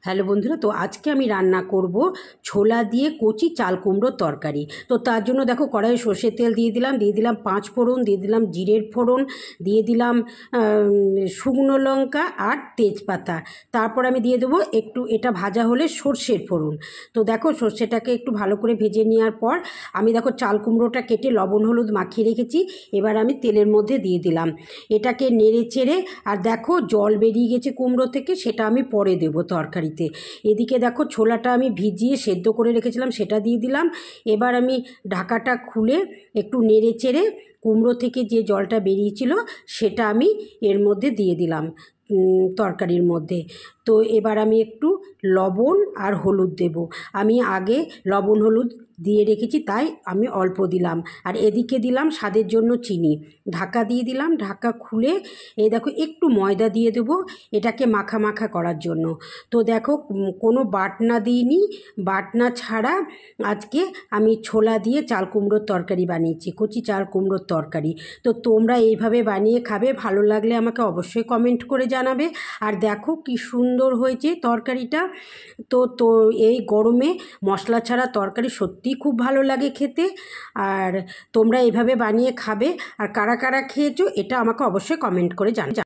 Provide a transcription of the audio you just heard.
Hello বন্ধুরা, তো আজকে আমি রান্না করব ছোলা দিয়ে কচি চাল কুমড়োর তরকারি। তো তার জন্য দেখো, কড়াইয়ে সর্ষের তেল দিয়ে দিলাম 5 ফোড়ন, দিয়ে দিলাম জিরের ফোড়ন, দিয়ে দিলাম শুকনো লঙ্কা আর তেজপাতা। তারপর আমি দিয়ে দেবো একটু, এটা ভাজা হলে সর্ষের ফোড়ন। তো দেখো, সর্ষেটাকে একটু ভালো করে ভেজে নেওয়ার পর আমি দেখো চাল কুমড়োটা কেটে লবণ হলুদ মাখিয়ে রেখেছি। এবার আমি তেলের মধ্যে দিয়ে দিলাম, এটাকে নেড়ে চেড়ে, আর দেখো জল বেরিয়ে গেছে কুমড়ো থেকে, সেটা আমি পরে দেবো তরকারিতে। এদিকে দেখো ছোলাটা আমি ভিজিয়ে সেদ্ধ করে রেখেছিলাম, সেটা দিয়ে দিলাম। এবার আমি ঢাকাটা খুলে একটু নেড়ে চেড়ে কুমড়ো থেকে যে জলটা বেরিয়েছিল সেটা আমি এর মধ্যে দিয়ে দিলাম তরকারির মধ্যে। তো এবার আমি একটু লবণ আর হলুদ দেব। আমি আগে লবণ হলুদ দিয়ে রেখেছি, তাই আমি অল্প দিলাম। আর এদিকে দিলাম স্বাদের জন্য চিনি। ঢাকা দিয়ে দিলাম, ঢাকা খুলে এই দেখো একটু ময়দা দিয়ে দেবো এটাকে মাখা মাখা করার জন্য। তো দেখো, কোনো বাটনা দিইনি, বাটনা ছাড়া আজকে আমি ছোলা দিয়ে চাল কুমড়োর তরকারি বানিয়েছি, কচি চাল কুমড়োর তরকারি। তো তোমরা এইভাবে বানিয়ে খাবে, ভালো লাগলে আমাকে অবশ্যই কমেন্ট করে জানাবে। আর দেখো কি সুন্দর হয়েছে তরকারিটা। তো এই গরমে মশলা ছাড়া তরকারি সত্যিই খুব ভালো লাগে খেতে। আর তোমরা এইভাবে বানিয়ে খাবে, আর কারা কারা খেয়েছো এটা আমাকে অবশ্যই কমেন্ট করে জানাবে।